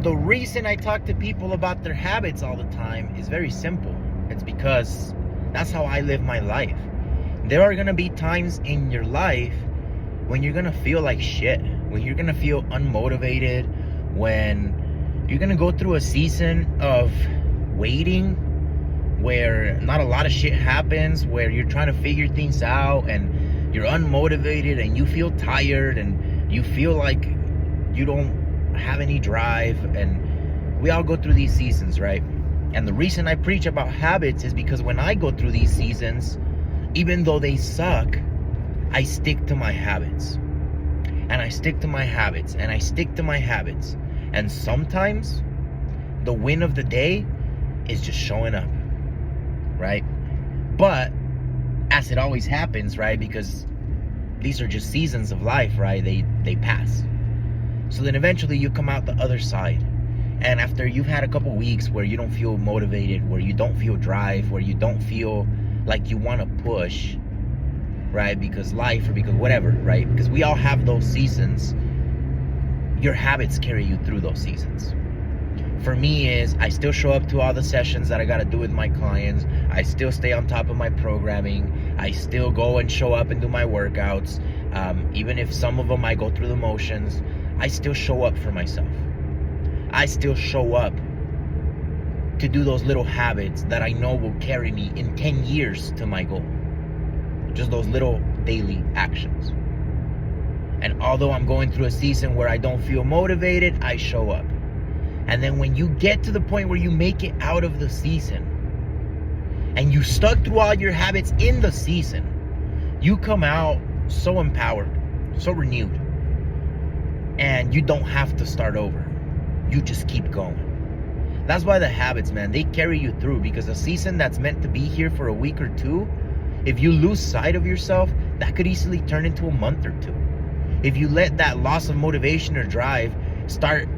the reason I talk to people about their habits all the time is very simple. It's because that's how I live my life. There are gonna be times in your life when you're gonna feel like shit, when you're gonna feel unmotivated, when you're gonna go through a season of waiting where not a lot of shit happens, where you're trying to figure things out and you're unmotivated and you feel tired and you feel like you don't have any drive. And we all go through these seasons, right? And the reason I preach about habits is because when I go through these seasons, even though they suck, I stick to my habits. And I stick to my habits. And I stick to my habits. And sometimes the win of the day is just showing up, right? But as it always happens, right? Because these are just seasons of life, right? They pass. So then eventually you come out the other side. And after you've had a couple weeks where you don't feel motivated, where you don't feel drive, where you don't feel like you want to push, right? Because life or because whatever, right? Because we all have those seasons. Your habits carry you through those seasons. For me is I still show up to all the sessions that I got to do with my clients. I still stay on top of my programming. I still go and show up and do my workouts. Even if some of them I go through the motions, I still show up for myself. I still show up to do those little habits that I know will carry me in 10 years to my goal. Just those little daily actions. And although I'm going through a season where I don't feel motivated, I show up. And then when you get to the point where you make it out of the season and you stuck through all your habits in the season, you come out so empowered, so renewed. And you don't have to start over. You just keep going. That's why the habits, man, they carry you through, because a season that's meant to be here for a week or two, if you lose sight of yourself, that could easily turn into a month or two. If you let that loss of motivation or drive start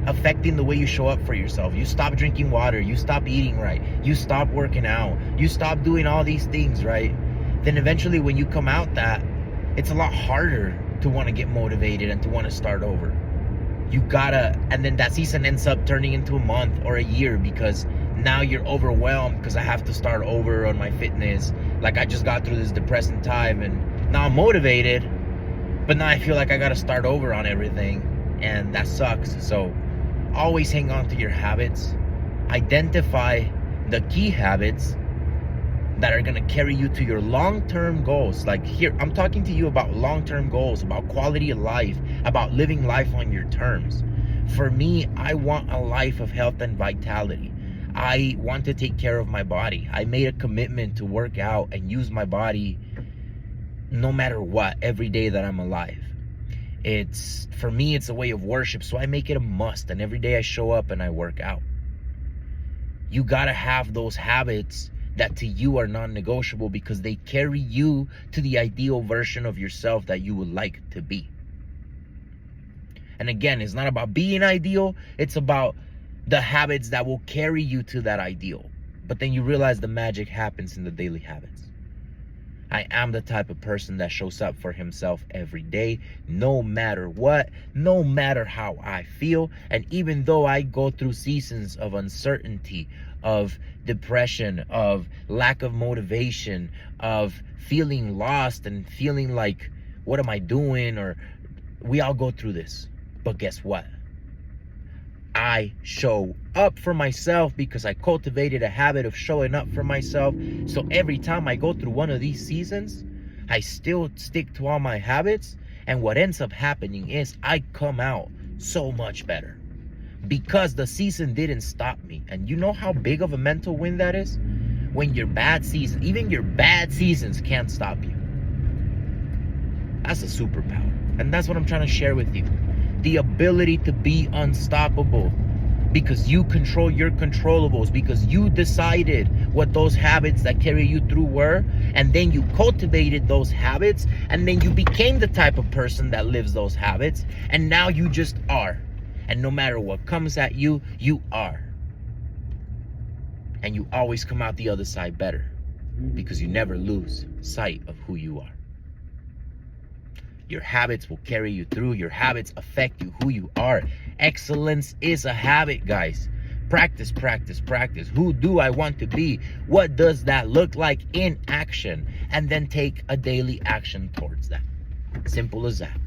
affecting the way you show up for yourself, you stop drinking water, you stop eating right, you stop working out, you stop doing all these things, right? Then eventually when you come out that, it's a lot harder to want to get motivated and to want to start over. You gotta, and then that season ends up turning into a month or a year because now you're overwhelmed because I have to start over on my fitness. Like I just got through this depressing time and now I'm motivated, but now I feel like I gotta start over on everything, and that sucks. So always hang on to your habits. Identify the key habits that are going to carry you to your long-term goals. Like here, I'm talking to you about long-term goals, about quality of life, about living life on your terms. For me, I want a life of health and vitality. I want to take care of my body. I made a commitment to work out and use my body no matter what every day that I'm alive. For me, it's a way of worship, so I make it a must, and every day I show up and I work out. You gotta have those habits that to you are non-negotiable because they carry you to the ideal version of yourself that you would like to be. And again, it's not about being ideal, it's about the habits that will carry you to that ideal. But then you realize the magic happens in the daily habits. I am the type of person that shows up for himself every day, no matter what, no matter how I feel. And even though I go through seasons of uncertainty, of depression, of lack of motivation, of feeling lost and feeling like, what am I doing? Or we all go through this. But guess what? I show up for myself because I cultivated a habit of showing up for myself. So every time I go through one of these seasons, I still stick to all my habits. And what ends up happening is I come out so much better because the season didn't stop me. And you know how big of a mental win that is? When your bad season, even your bad seasons can't stop you. That's a superpower. And that's what I'm trying to share with you. The ability to be unstoppable because you control your controllables, because you decided what those habits that carry you through were, and then you cultivated those habits, and then you became the type of person that lives those habits, and now you just are. And no matter what comes at you, you are. And you always come out the other side better because you never lose sight of who you are. Your habits will carry you through. Your habits affect you, who you are. Excellence is a habit, guys. Practice, practice, practice. Who do I want to be? What does that look like in action? And then take a daily action towards that. Simple as that.